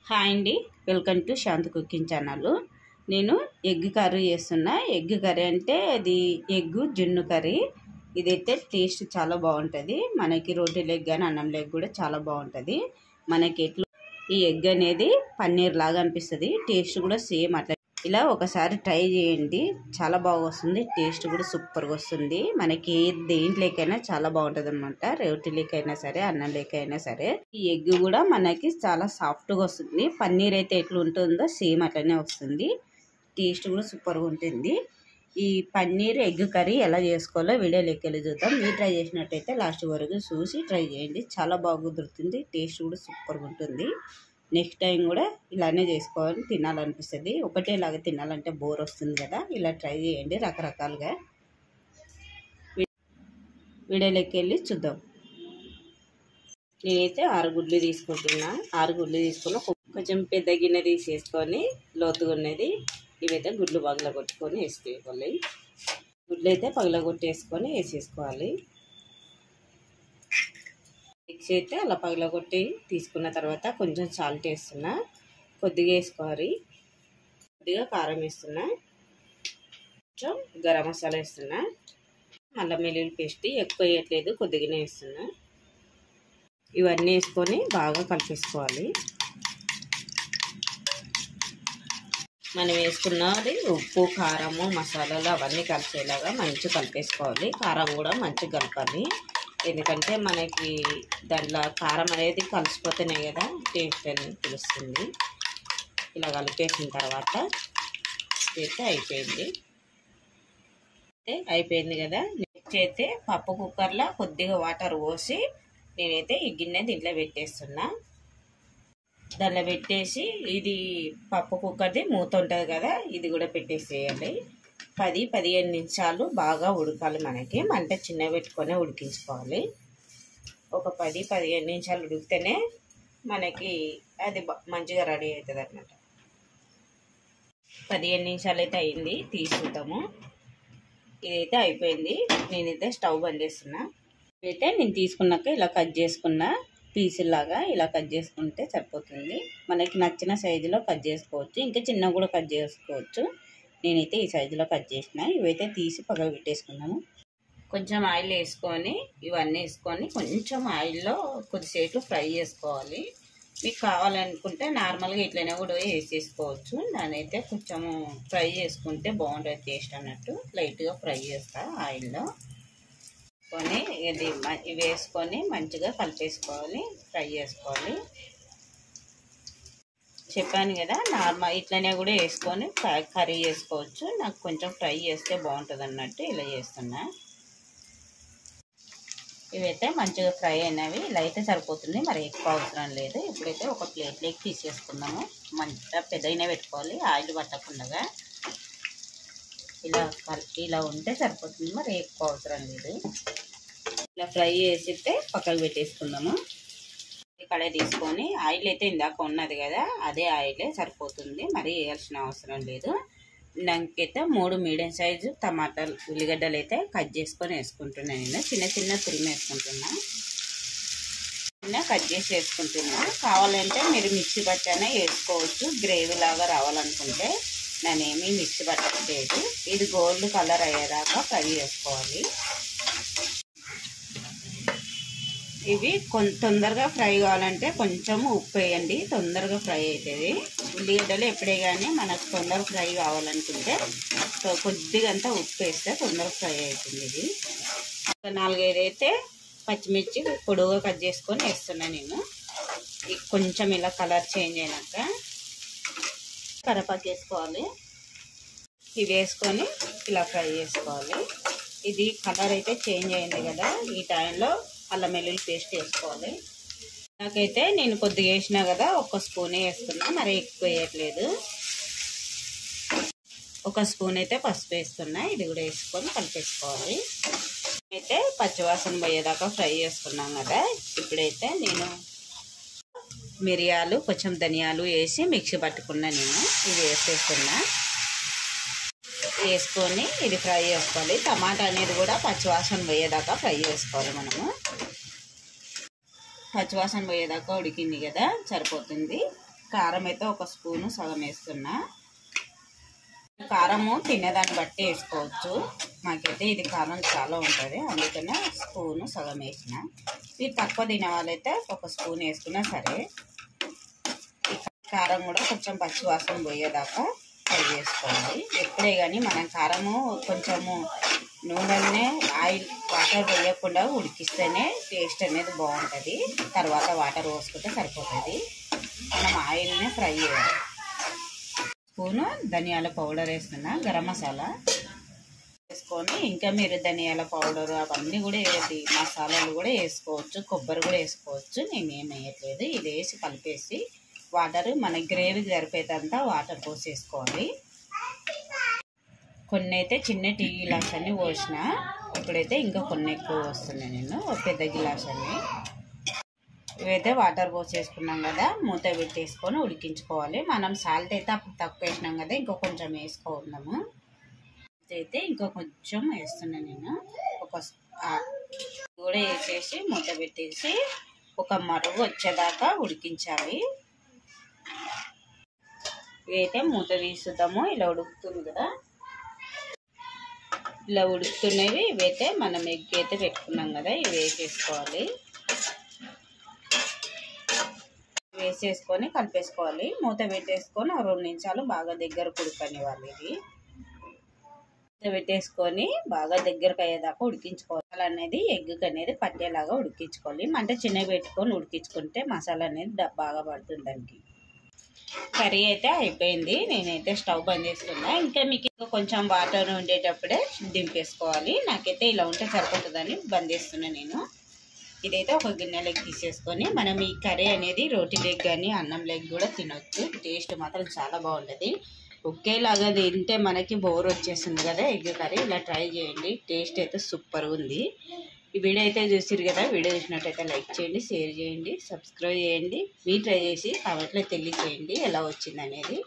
Hi అండి, welcome to Shanti cooking channel. నేను egg curry చేస్తున్నా. ఎగ్ కర్రీ అంటే అది ఎగ్ జున్ను కర్రీ. ఇదైతే టేస్ట్ చాలా బాగుంటుంది. మనకి రోటీ లెగ్ కానీ అన్నం లెగ్ కూడా చాలా బాగుంటుంది. మనకి ఎట్లా ఈ ఎగ్ అనేది పన్నీర్ లాగా అనిపిస్తుంది. టేస్ట్ కూడా సేమ్ అట్లా. ఇలా ఒకసారి ట్రై చేయండి, చాలా బాగా వస్తుంది. టేస్ట్ కూడా సూపర్గా వస్తుంది. మనకి దేంట్లోకైనా చాలా బాగుంటుంది అనమాట. రోటీలకైనా సరే అన్నం లేకైనా సరే. ఈ ఎగ్ కూడా మనకి చాలా సాఫ్ట్గా వస్తుంది. పన్నీర్ అయితే ఎట్లా ఉంటుందో సేమ్ అట్లనే వస్తుంది. టేస్ట్ కూడా సూపర్గా ఉంటుంది. ఈ పన్నీర్ ఎగ్ కర్రీ ఎలా చేసుకోవాలో వీడియోలోకి వెళ్ళి చూద్దాం. మీరు ట్రై చేసినట్టయితే లాస్ట్ వరకు చూసి ట్రై చేయండి. చాలా బాగా కుదురుతుంది. టేస్ట్ కూడా సూపర్గా ఉంటుంది. నెక్స్ట్ టైం కూడా ఇలానే చేసుకోవాలి, తినాలనిపిస్తుంది. ఒకటేలాగా తినాలంటే బోర్ వస్తుంది కదా. ఇలా ట్రై చేయండి రకరకాలుగా. వీడియోలోకి వెళ్ళి చూద్దాం. నేనైతే 6 గుడ్లు తీసుకుంటున్నా. 6 గుడ్లు తీసుకుని కొంచెం పెద్ద గిన్నె తీసేసుకొని లోతుగా ఉన్నది ఇవైతే గుడ్లు పగలగొట్టుకొని వేసుకోవాలి. గుడ్లు అయితే పగలగొట్టేసుకొని వేసేసుకోవాలి. ఎగ్స్ అయితే అలా పగలగొట్టి తీసుకున్న తర్వాత కొంచెం సాల్ట్ వేస్తున్నా, కొద్దిగా వేసుకోవాలి. కొద్దిగా కారం వేస్తున్నా, కొంచెం గరం మసాలా వేస్తున్నా, అల్లం వెల్లుల్లి పేస్ట్ ఎక్కువ వేయట్లేదు, కొద్దిగానే వేస్తున్నా. ఇవన్నీ వేసుకొని బాగా కలిపేసుకోవాలి. మనం వేసుకున్నది ఉప్పు కారము మసాలాలు అవన్నీ కలిసేలాగా మంచిగా కలిపేసుకోవాలి. కారం కూడా మంచిగా కలపాలి, ఎందుకంటే మనకి దాంట్లో కారం అనేది కలిసిపోతేనే కదా టేస్ట్ అనేది తెలుస్తుంది. ఇలా కలిపేసిన తర్వాత అయితే అయిపోయింది కదా. నెక్స్ట్ అయితే పప్పు కుక్కర్లో కొద్దిగా వాటర్ పోసి నేనైతే ఈ గిన్నె దీంట్లో పెట్టేస్తున్నా. దాంట్లో పెట్టేసి ఇది పప్పు కుక్కర్ది మూత ఉంటుంది కదా, ఇది కూడా పెట్టేసేయాలి. 10-15 నిమిషాలు బాగా ఉడకాలి. మనకి మంట చిన్న పెట్టుకొని ఉడికించుకోవాలి. ఒక 10-15 నిమిషాలు ఉడికితేనే మనకి అది మంచిగా రెడీ అవుతుంది అన్నమాట. 15 నిమిషాలు అయితే అయింది, తీసుకుంటాము. ఇదైతే అయిపోయింది. నేనైతే స్టవ్ బంద్ చేస్తున్నా. అయితే నేను తీసుకున్నాక ఇలా కట్ చేసుకున్న పీసులాగా ఇలా కట్ చేసుకుంటే సరిపోతుంది. మనకి నచ్చిన సైజులో కట్ చేసుకోవచ్చు, ఇంకా చిన్న కూడా కట్ చేసుకోవచ్చు. నేనైతే ఈ సైజులో కట్ చేసిన. ఇవైతే తీసి పక్కన పెట్టేసుకున్నాను. కొంచెం ఆయిల్ వేసుకొని ఇవన్నీ వేసుకొని కొంచెం ఆయిల్లో కొద్దిసేపు ఫ్రై చేసుకోవాలి. మీకు కావాలనుకుంటే నార్మల్గా ఇట్లనే కూడా వేసేసుకోవచ్చు. నేనైతే కొంచెము ఫ్రై చేసుకుంటే బాగుంటుంది టేస్ట్ అన్నట్టు. లైట్గా ఫ్రై చేస్తా ఆయిల్లో కొని ఇది వేసుకొని మంచిగా కలిపేసుకోవాలి, ఫ్రై చేసుకోవాలి. చెప్పాను కదా నార్మల్ ఇట్లనే కూడా వేసుకొని కర్రీ చేసుకోవచ్చు. నాకు కొంచెం ఫ్రై చేస్తే బాగుంటుంది అన్నట్టు ఇలా చేస్తున్నా. ఇవైతే మంచిగా ఫ్రై అయినవి. ఇలా అయితే సరిపోతుంది, మరి ఎక్కువ అవసరం లేదు. ఇప్పుడైతే ఒక ప్లేట్లోకి తీసేసుకుందాము. మంచిగా పెద్దగానే పెట్టుకోవాలి, ఆయిల్ పట్టకుండా. ఇలా ఉంటే సరిపోతుంది, మరి ఎక్కువ అవసరం లేదు. ఇలా ఫ్రై చేసితే పక్కకు పెట్టేసుకుందాము. కడాయి తీసుకొని ఆయిల్ అయితే ఇందాక ఉన్నది కదా, అదే ఆయిలే సరిపోతుంది, మరి వేయాల్సిన అవసరం లేదు. నాకైతే 3 మీడియం సైజు టమాటాలు ఉల్లిగడ్డలు అయితే కట్ చేసుకొని వేసుకుంటున్నాను. నేను చిన్న చిన్న తురిమి వేసుకుంటున్నా, కట్ చేసి వేసుకుంటున్నా. కావాలంటే మీరు మిక్సీ పట్టనే వేసుకోవచ్చు, గ్రేవీ లాగా రావాలనుకుంటే. నేనేమి మిక్సీ పట్టట్లేదు. ఇది గోల్డ్ కలర్ అయ్యేదాకా ఫ్రై చేసుకోవాలి. ఇవి తొందరగా ఫ్రై కావాలంటే కొంచెం ఉప్పు వేయండి, తొందరగా ఫ్రై అవుతుంది. ఉల్లిగడ్డలు ఎప్పుడే కానీ మనకు తొందరగా ఫ్రై కావాలనుకుంటే కొద్దిగా అంతా ఉప్పు వేస్తే తొందరగా ఫ్రై అవుతుంది. ఇది ఒక 4-5 అయితే పచ్చిమిర్చి పొడుగుగా కట్ చేసుకొని వేస్తున్నాను నేను. కొంచెం ఇలా కలర్ చేంజ్ అయినాక కరివేపాకు వేసుకోవాలి. ఇవి వేసుకొని ఇలా ఫ్రై చేసుకోవాలి. ఇది కలర్ అయితే చేంజ్ అయింది కదా, ఈ టైంలో అల్లం వెల్లుల్లి పేస్ట్ వేసుకోవాలి. నాకైతే నేను కొద్దిగా వేసినా కదా, 1 స్పూనే వేస్తున్నా, మరి ఎక్కువ వేయట్లేదు. 1 స్పూన్ అయితే పసుపు వేస్తున్నా. ఇది కూడా వేసుకొని కలిపేసుకోవాలి. అయితే పచ్చివాసన పోయేదాకా ఫ్రై చేసుకున్నాం కదా. ఇప్పుడైతే నేను మిరియాలు కొంచెం ధనియాలు వేసి మిక్సీ పట్టుకున్నా. నేను ఇది వేసేస్తున్నా. వేసుకొని ఇది ఫ్రై చేసుకోవాలి. టమాటా అనేది కూడా పచ్చివాసన పోయేదాకా ఫ్రై చేసుకోవాలి. మనము పచ్చివాసన పోయేదాకా ఉడికింది కదా, సరిపోతుంది. కారం అయితే ఒక స్పూను సగం వేస్తున్నా. కారము తినేదాన్ని బట్టి వేసుకోవచ్చు. మాకైతే ఇది కారం చాలా ఉంటుంది, అందుకనే స్పూను సగం వేసిన. ఇది తక్కువ తినే వాళ్ళైతే ఒక స్పూన్ వేసుకున్నా సరే. కారం కూడా కొంచెం పచ్చివాసన పోయేదాకా ఫ్రై చేసుకోవాలి. ఎప్పుడే కానీ మనం కారము కొంచెము నూనెలనే ఆయిల్ వాటర్ వేయకుండా ఉడికిస్తేనే టేస్ట్ అనేది బాగుంటుంది. తర్వాత వాటర్ పోసుకుంటే సరిపోతుంది. మనం ఆయిల్నే ఫ్రై చేయాలి. స్పూను ధనియాల పౌడర్ వేస్తున్నా, గరం మసాలా వేసుకొని, ఇంకా మీరు ధనియాల పౌడర్ అవన్నీ కూడా మసాలాలు కూడా వేసుకోవచ్చు, కొబ్బరి కూడా వేసుకోవచ్చు. నేనేం వేయట్లేదు. ఇది వేసి కలిపేసి వాటర్ మన గ్రేవీకి సరిపోయేంత వాటర్ పోసేసుకోవాలి. కొన్ని అయితే చిన్న టీ గిలాస్ అన్ని పోసిన, ఇప్పుడైతే ఇంకా కొన్ని ఎక్కువ వస్తున్నాయి. నేను ఒక పెద్ద గిలాస్ అన్ని ఇవైతే వాటర్ పోసేసుకున్నాం కదా, మూత పెట్టేసుకొని ఉడికించుకోవాలి. మనం సాల్ట్ అయితే అప్పుడు తక్కువ వేసినాం కదా, ఇంకో కొంచెం వేసుకుందాము. అయితే ఇంకో కొంచెం వేస్తున్నాను నేను. ఒక కూడా వేసేసి మూత పెట్టేసి ఒక మరుగు వచ్చేదాకా ఉడికించాలి. ఇవైతే మూత తీసుద్దాము. ఇలా ఉడుకుతుంది కదా, ఇలా ఉడుకుతున్నవి ఇవైతే మనం ఎగ్ అయితే పెట్టుకున్నాం కదా, ఇవి వేసేసుకోవాలి. వేసేసుకొని కలిపేసుకోవాలి. మూత పెట్టేసుకొని 2 నిమిషాలు బాగా దగ్గరకు ఉడకనివ్వాలి. ఇది మూత పెట్టేసుకొని బాగా దగ్గరకు అయ్యేదాకా ఉడికించుకోవాలి. అనేది ఎగ్కి అనేది పట్టేలాగా ఉడికించుకోవాలి. మంట చిన్నగా పెట్టుకొని ఉడికించుకుంటే మసాలా అనేది బాగా పడుతుంది దానికి. కర్రీ అయితే అయిపోయింది. నేనైతే స్టవ్ బంద్ చేస్తున్నా. ఇంకా మీకు ఇంకా కొంచెం వాటర్ ఉండేటప్పుడే దింపేసుకోవాలి. నాకైతే ఇలా ఉంటే సరిపోతుందని బంద్ చేస్తున్నా నేను. ఇదైతే ఒక గిన్నెలోకి తీసేసుకొని మనం ఈ కర్రీ అనేది రోటీ లెగ్ కానీ అన్నం లెగ్ కూడా తినొచ్చు. టేస్ట్ మాత్రం చాలా బాగుంటుంది. ఒకేలాగా తింటే మనకి బోర్ వచ్చేస్తుంది కదా ఎగ్ కర్రీ. ఇలా ట్రై చేయండి, టేస్ట్ అయితే సూపర్గా ఉంది. ఈ వీడియో అయితే చూసిరు కదా, వీడియో చూసినట్టయితే లైక్ చేయండి, షేర్ చేయండి, సబ్స్క్రైబ్ చేయండి. మీరు ట్రై చేసి కామెంట్లో తెలియచేయండి ఎలా వచ్చింది అనేది.